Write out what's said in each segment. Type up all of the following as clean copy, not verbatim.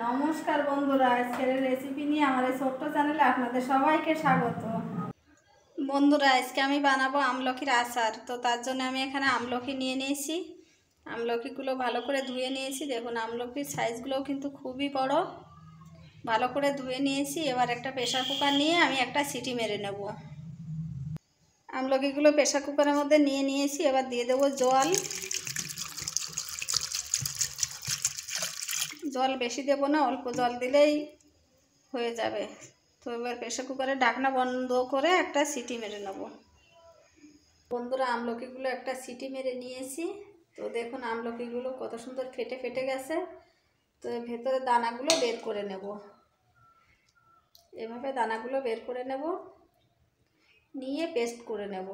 নমস্কার বন্ধুরা, আজকের রেসিপি নিয়ে আমার এই ছোট্ট চ্যানেলে আপনাদের সবাইকে স্বাগত। বন্ধুরা, আজকে আমি বানাবো আমলকির আচার। তো তার জন্য আমি এখানে আমলকি নিয়ে নিয়েছি। আমলকিগুলো ভালো করে ধুয়ে নিয়েছি। দেখুন, আমলকির সাইজগুলোও কিন্তু খুবই বড়। ভালো করে ধুয়ে নিয়েছি। এবার একটা প্রেসার কুকার নিয়ে আমি একটা সিটি মেরে নেব। আমলকিগুলো প্রেসার কুকারের মধ্যে নিয়ে নিয়েছি। এবার দিয়ে দেবো জল। জল বেশি দেব না, অল্প জল দিলেই হয়ে যাবে। তো এবার প্রেসার কুকারের ঢাকনা বন্ধ করে একটা সিটি মেরে নেব। বন্ধুরা, আমলকিগুলো একটা সিটি মেরে নিয়েছি। তো দেখুন, আমলকিগুলো কত সুন্দর ফেটে ফেটে গেছে। তো ভেতরে দানাগুলো বের করে নেব। এভাবে দানাগুলো বের করে নেব, নিয়ে পেস্ট করে নেব।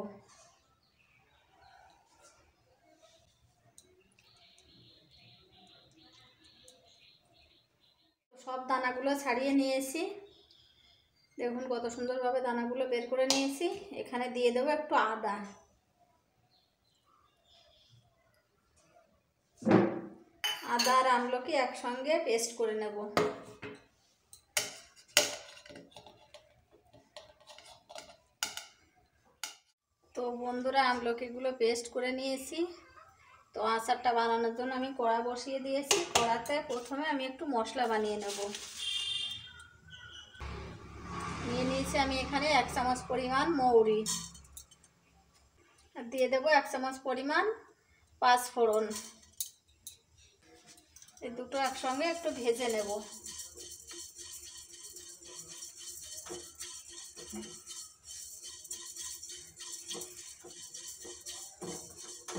সব দানাগুলো ছাড়িয়ে নিয়েছি। দেখুন কত সুন্দরভাবে দানাগুলো বের করে নিয়েছি। এখানে দিয়ে দেবো একটু আদা। আদা আর আমলকি একসঙ্গে পেস্ট করে নেব। তো বন্ধুরা, আমলকিগুলো পেস্ট করে নিয়েছি। তো আচারটা বানানোর জন্য আমি কড়া বসিয়ে দিয়েছি। কড়াতে প্রথমে আমি একটু মশলা বানিয়ে নেব। নিয়ে নিয়েছি আমি এখানে 1 চামচ পরিমাণ মৌরি, আর দিয়ে দেবো 1 চামচ পরিমাণ পাঁচফোড়ন। এই দুটো একসঙ্গে একটু ভেজে নেব।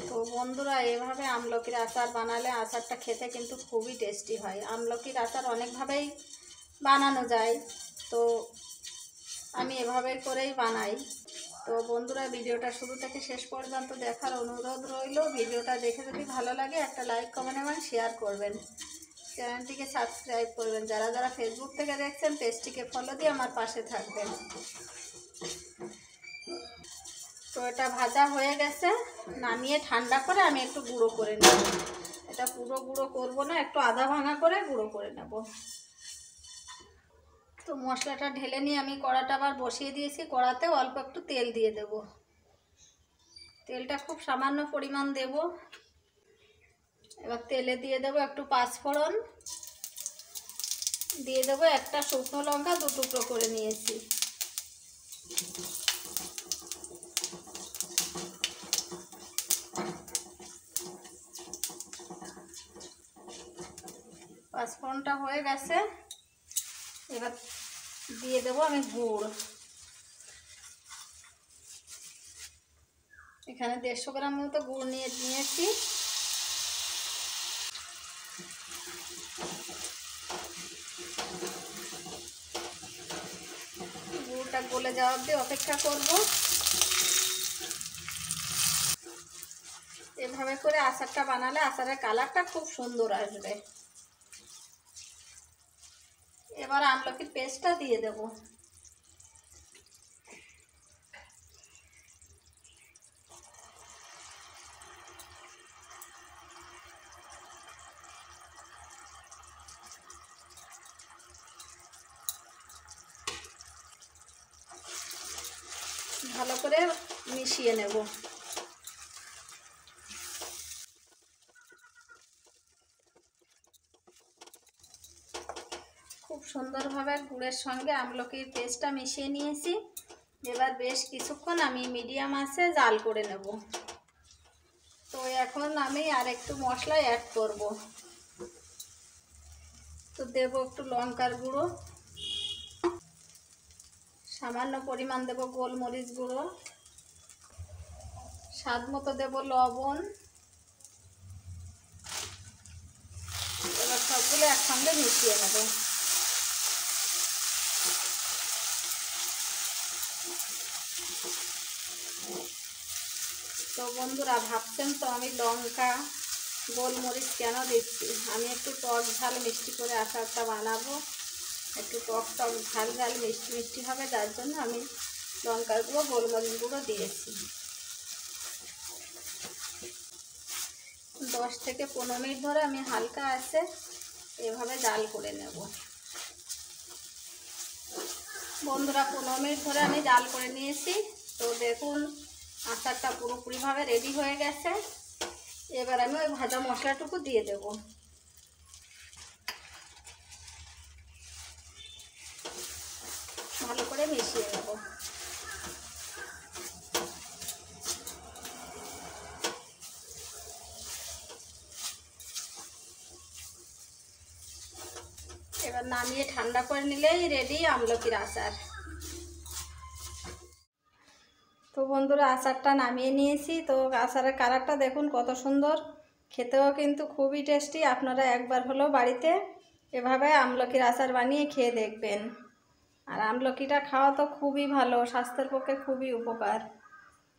তো বন্ধুরা, এভাবে আমলকির আচার বানালে আচারটা খেতে কিন্তু খুবই টেস্টি হয়। আমলকির আচার অনেকভাবেই বানানো যায়, তো আমি এভাবে করেই বানাই। তো বন্ধুরা, ভিডিওটা শুরু থেকে শেষ পর্যন্ত দেখার অনুরোধ রইল। ভিডিওটা দেখে যদি ভালো লাগে একটা লাইক, কমেন্ট এবং শেয়ার করবেন। চ্যানেলটিকে সাবস্ক্রাইব করবেন। যারা যারা ফেসবুক থেকে দেখছেন, পেজটিকে ফলো দিয়ে আমার পাশে থাকবেন। তো এটা ভাজা হয়ে গেছে। নামিয়ে ঠান্ডা করে আমি একটু গুঁড়ো করে নেব। এটা পুরো গুঁড়ো করব না, একটু আধা ভাঙা করে গুঁড়ো করে নেব। তো মশলাটা ঢেলে নিয়ে আমি কড়াটা আবার বসিয়ে দিয়েছি। কড়াতে অল্প একটু তেল দিয়ে দেব। তেলটা খুব সামান্য পরিমাণ দেব। এবার তেলে দিয়ে দেব একটু পাঁচফোড়ন, দিয়ে দেবো একটা শুকনো লঙ্কা 2 টুকরো করে নিয়েছি। পাঁচফোড়নটা হয়ে গেছে। এবার দিয়ে দেবো আমি গুড়। এখানে 150 গ্রাম মতো গুড় নিয়েছি। গুড়টা গলে যাওয়ার দিয়ে অপেক্ষা করব। এভাবে করে আচারটা বানালে আচারের কালারটা খুব সুন্দর আসবে। এবার আমলকির পেস্টটা দিয়ে দেব। ভালো করে মিশিয়ে নেব। খুব সুন্দরভাবে গুড়ের সঙ্গে আমলকির পেস্টটা মিশিয়ে নিয়েছি। এবার বেশ কিছুক্ষণ আমি মিডিয়াম আঁচে জাল করে নেব। তো এখন আমি আর একটু মশলা অ্যাড করব। তো দেব একটু লঙ্কার গুঁড়ো, সামান্য পরিমাণ দেব গোলমরিচ গুঁড়ো, স্বাদ মতো দেব লবণ। এবার সবগুলো একসঙ্গে মিশিয়ে নেব। তো বন্ধুরা, ভাবছেন তো আমি লঙ্কা গোলমরিচ কেন দিচ্ছি। আমি একটু টক ঝাল মিষ্টি করে আচারটা বানাবো। একটু টক টক ঝাল ঝাল মিষ্টি মিষ্টি হবে, যার জন্য আমি লঙ্কার গুঁড়ো গোলমরিচ গুঁড়ো দিয়েছি। 10 থেকে 15 মিনিট ধরে আমি হালকা আছে এভাবে জাল করে নেব। বন্ধুরা 15 মিনিট ধরে আমি জাল করে নিয়েছি। তো দেখুন আচারটা পুরোপুরিভাবে রেডি হয়ে গেছে। এবার আমি ওই ভাজা মশলাটুকু দিয়ে দেব। ভালো করে মিশিয়ে নেব। এবার নামিয়ে ঠান্ডা করে নিলেই রেডি আমলকির আচার। তো বন্ধুরা আচারটা নামিয়ে নিয়েছি। তো আচারের কালারটা দেখুন কত সুন্দর, খেতেও কিন্তু খুবই টেস্টি। আপনারা একবার হলেও বাড়িতে এভাবে আমলকির আচার বানিয়ে খেয়ে দেখবেন। আর আমলকিটা খাওয়া তো খুবই ভালো, স্বাস্থ্যের পক্ষে খুবই উপকার।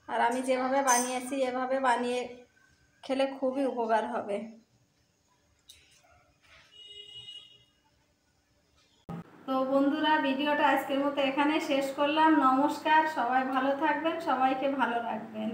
আর আমি যেভাবে বানিয়েছি এভাবে বানিয়ে খেলে খুবই উপকার হবে। তো বন্ধুরা ভিডিওটা আজকের মতো এখানে শেষ করলাম। নমস্কার, সবাই ভালো থাকবেন, সবাইকে ভালো রাখবেন।